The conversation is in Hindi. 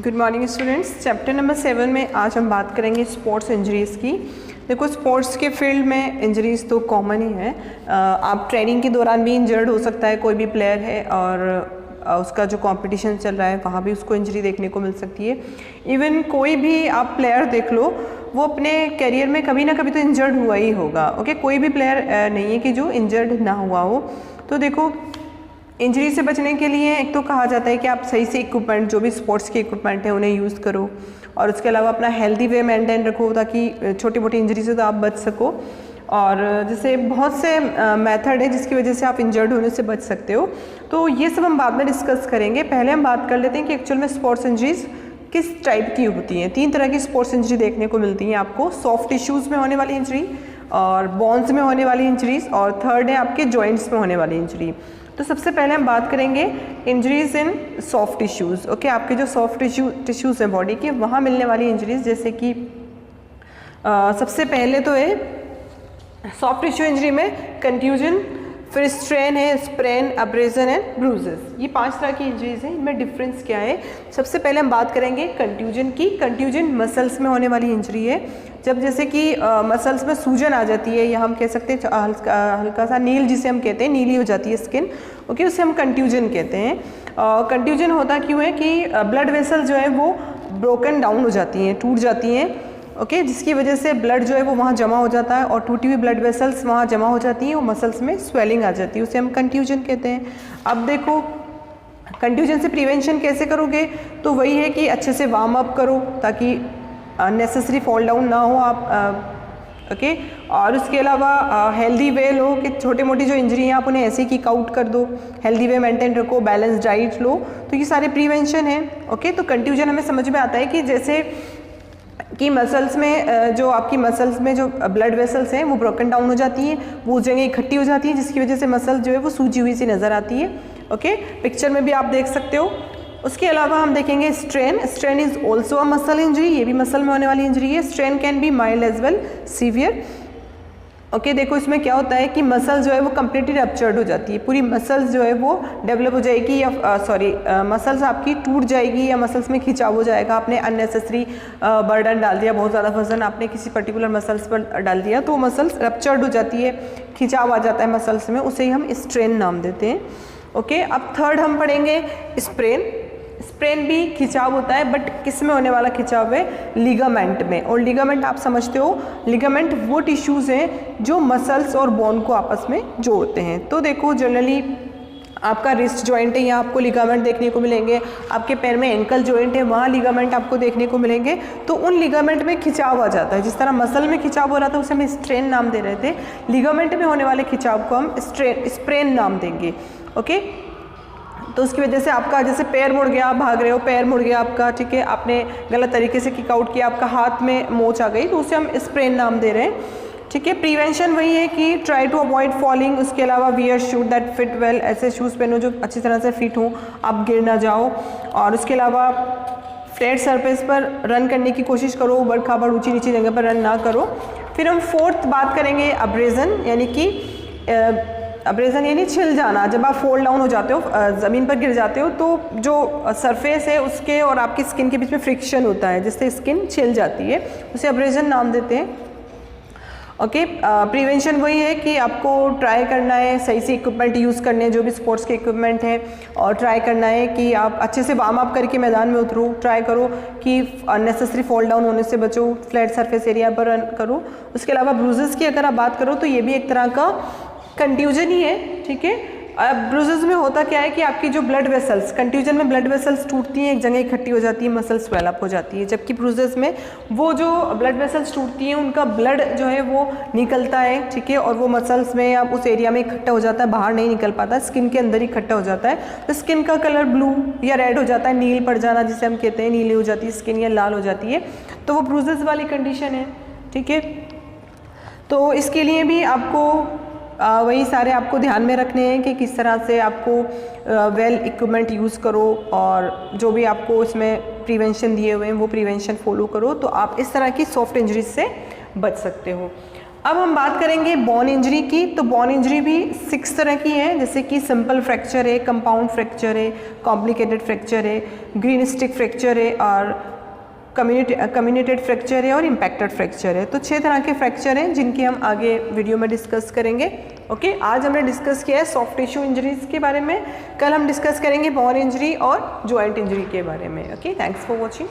Good morning students. Chapter number 7 में आज हम बात करेंगे स्पोर्ट्स इंजरीज़ की। देखो, स्पोर्ट्स के फील्ड में इंजरीज़ तो कॉमन ही है। आप ट्रेनिंग के दौरान भी इंजर्ड हो सकता है, कोई भी प्लेयर है और उसका जो कंपटीशन चल रहा है वहाँ भी उसको इंजरी देखने को मिल सकती है। इवन कोई भी आप प्लेयर देख लो, वो अपने करियर में कभी ना कभी तो इंजर्ड हुआ ही होगा। ओके, कोई भी प्लेयर नहीं है कि जो इंजर्ड ना हुआ हो। तो देखो, इंजरी से बचने के लिए एक तो कहा जाता है कि आप सही से इक्विपमेंट, जो भी स्पोर्ट्स के इक्विपमेंट हैं उन्हें यूज़ करो, और उसके अलावा अपना हेल्दी वे मेंटेन रखो ताकि छोटी मोटी इंजरी से तो आप बच सको। और जैसे बहुत से मेथड है जिसकी वजह से आप इंजर्ड होने से बच सकते हो। तो ये सब हम बाद में डिस्कस करेंगे। पहले हम बात कर लेते हैं कि एक्चुअल में स्पोर्ट्स इंजरीज किस टाइप की होती हैं। 3 तरह की स्पोर्ट्स इंजरी देखने को मिलती हैं आपको। सॉफ्ट टिश्यूज़ में होने वाली इंजरी, और बोन्स में होने वाली इंजरीज, और थर्ड है आपके जॉइंट्स में होने वाली इंजरी। तो सबसे पहले हम बात करेंगे इंजरीज इन सॉफ्ट टिश्यूज़। ओके, आपके जो सॉफ्ट टिश्यूज़ हैं बॉडी के, वहाँ मिलने वाली इंजरीज, जैसे कि सबसे पहले तो है सॉफ्ट टिश्यू इंजरी में कंट्यूजन, फिर स्ट्रेन है, स्प्रेन, अब्रेजन एंड ब्रूजेस। ये 5 तरह की इंजरीज हैं। इनमें डिफरेंस क्या है? सबसे पहले हम बात करेंगे कंट्यूजन की। कंट्यूजन मसल्स में होने वाली इंजरी है। जब जैसे कि मसल्स में सूजन आ जाती है, या हम कह सकते हैं हल्का सा नील, जिसे हम कहते हैं, नीली हो जाती है स्किन। ओके, उसे हम कंट्यूजन कहते हैं। कंट्यूजन होता क्यों है कि ब्लड वेसल जो है वो ब्रोकन डाउन हो जाती हैं, टूट जाती हैं। ओके, जिसकी वजह से ब्लड जो है वो वहाँ जमा हो जाता है, और टूटी हुई ब्लड वेसल्स वहाँ जमा हो जाती हैं, और मसल्स में स्वेलिंग आ जाती है, उसे हम कंट्यूजन कहते हैं। अब देखो, कंट्यूजन से प्रिवेंशन कैसे करोगे? तो वही है कि अच्छे से वार्म अप करो ताकि अननेसेसरी फॉल डाउन ना हो आप। ओके, और उसके अलावा हेल्दी वे लो कि छोटी मोटी जो इंजरी हैं आप उन्हें ऐसे ही किक आउट कर दो। हेल्दी वे मेंटेन रखो, बैलेंस डाइट लो। तो ये सारे प्रिवेंशन है। ओके, तो कंट्यूजन हमें समझ में आता है कि जैसे कि मसल्स में जो आपकी मसल्स में जो ब्लड वेसल्स हैं वो ब्रोकन डाउन हो जाती हैं, वो उस जगह इकट्ठी हो जाती हैं, जिसकी वजह से मसल जो है वो सूजी हुई सी नज़र आती है। ओके, पिक्चर में भी आप देख सकते हो। उसके अलावा हम देखेंगे strain. Strain is also a muscle injury. ये भी मसल में होने वाली इंजरी है। Strain can be mild as well severe. Okay, देखो इसमें क्या होता है कि मसल जो है वो कम्प्लीटली रप्चर्ड हो जाती है, पूरी मसल्स जो है वो डेवलप हो जाएगी, या मसल्स आपकी टूट जाएगी, या मसल्स में खिंचाव हो जाएगा। आपने अननेसेसरी बर्डन डाल दिया, बहुत ज़्यादा वजन आपने किसी पर्टिकुलर मसल्स पर डाल दिया, तो मसल्स रप्चर्ड हो जाती है, खिंचाव आ जाता है मसल्स में, उसे ही हम स्ट्रेन नाम देते हैं। ओके, अब थर्ड हम पढ़ेंगे स्प्रेन। स्प्रेन भी खिंचाव होता है, बट किस में होने वाला खिंचाव है? लिगामेंट में। और लिगामेंट आप समझते हो, लिगामेंट वो टिश्यूज़ हैं जो मसल्स और बोन को आपस में जोड़ते हैं। तो देखो, जनरली आपका रिस्ट जॉइंट है, यहाँ आपको लिगामेंट देखने को मिलेंगे। आपके पैर में एंकल जॉइंट है, वहाँ लिगामेंट आपको देखने को मिलेंगे। तो उन लिगामेंट में खिंचाव आ जाता है। जिस तरह मसल में खिंचाव हो रहा था उसे हम स्ट्रेन नाम दे रहे थे, लिगामेंट में होने वाले खिंचाव को हम स्प्रेन नाम देंगे। ओके, तो उसकी वजह से आपका जैसे पैर मुड़ गया, आप भाग रहे हो, पैर मुड़ गया आपका, ठीक है, आपने गलत तरीके से किक आउट किया, आपका हाथ में मोच आ गई, तो उसे हम स्प्रेन नाम दे रहे हैं। ठीक है, प्रिवेंशन वही है कि ट्राई टू अवॉइड फॉलिंग। उसके अलावा wear shoes that fit well. ऐसे शूज़ पहनो जो अच्छी तरह से फिट हो, आप गिर ना जाओ। और उसके अलावा फ्लैट सरफेस पर रन करने की कोशिश करो, ऊबड़ खाबड़ ऊंची नीची जगह पर रन ना करो। फिर हम फोर्थ बात करेंगे अब्रेजन, यानी कि अब्रेजन यानी छिल जाना। जब आप फॉल डाउन हो जाते हो, ज़मीन पर गिर जाते हो, तो जो सरफेस है उसके और आपकी स्किन के बीच में फ्रिक्शन होता है, जिससे स्किन छिल जाती है, उसे अब्रेजन नाम देते हैं। ओके, प्रिवेंशन वही है कि आपको ट्राई करना है सही से इक्विपमेंट यूज़ करने हैं, जो भी स्पोर्ट्स के इक्विपमेंट हैं, और ट्राई करना है कि आप अच्छे से वार्म अप करके मैदान में उतरो। ट्राई करो कि अननेसेसरी फॉल डाउन होने से बचो, फ्लैट सरफेस एरिया पर रन करो। उसके अलावा ब्रूजेस की अगर आप बात करो तो ये भी एक तरह का कंट्यूजन ही है। ठीक है, अब ब्रूजेस में होता क्या है कि आपकी जो ब्लड वेसल्स, कंट्यूजन में ब्लड वेसल्स टूटती हैं, एक जगह इकट्ठी हो जाती है, मसल स्वेल अप हो जाती है, जबकि ब्रूजेस में वो जो ब्लड वेसल्स टूटती हैं उनका ब्लड जो है वो निकलता है। ठीक है, और वो मसल्स में या उस एरिया में इकट्ठा हो जाता है, बाहर नहीं निकल पाता, स्किन के अंदर इकट्ठा हो जाता है। तो स्किन का कलर ब्लू या रेड हो जाता है, नील पड़ जाना जिसे हम कहते हैं, नीली हो जाती है स्किन या लाल हो जाती है, तो वो ब्रूजेस वाली कंडीशन है। ठीक है, तो इसके लिए भी आपको वही सारे आपको ध्यान में रखने हैं कि किस तरह से आपको वेल इक्विपमेंट यूज़ करो, और जो भी आपको इसमें प्रिवेंशन दिए हुए हैं वो प्रिवेंशन फॉलो करो, तो आप इस तरह की सॉफ्ट इंजरीज से बच सकते हो। अब हम बात करेंगे बोन इंजरी की। तो बोन इंजरी भी 6 तरह की है, जैसे कि सिंपल फ्रैक्चर है, कंपाउंड फ्रैक्चर है, कॉम्प्लिकेटेड फ्रैक्चर है, ग्रीन स्टिक फ्रैक्चर है और कम्युनिटेड फ्रैक्चर है और इम्पैक्टेड फ्रैक्चर है। तो 6 तरह के फ्रैक्चर हैं जिनकी हम आगे वीडियो में डिस्कस करेंगे। ओके, आज हमने डिस्कस किया है सॉफ्ट टिश्यू इंजरीज के बारे में, कल हम डिस्कस करेंगे बोन इंजरी और जॉइंट इंजरी के बारे में। Okay, thanks for watching.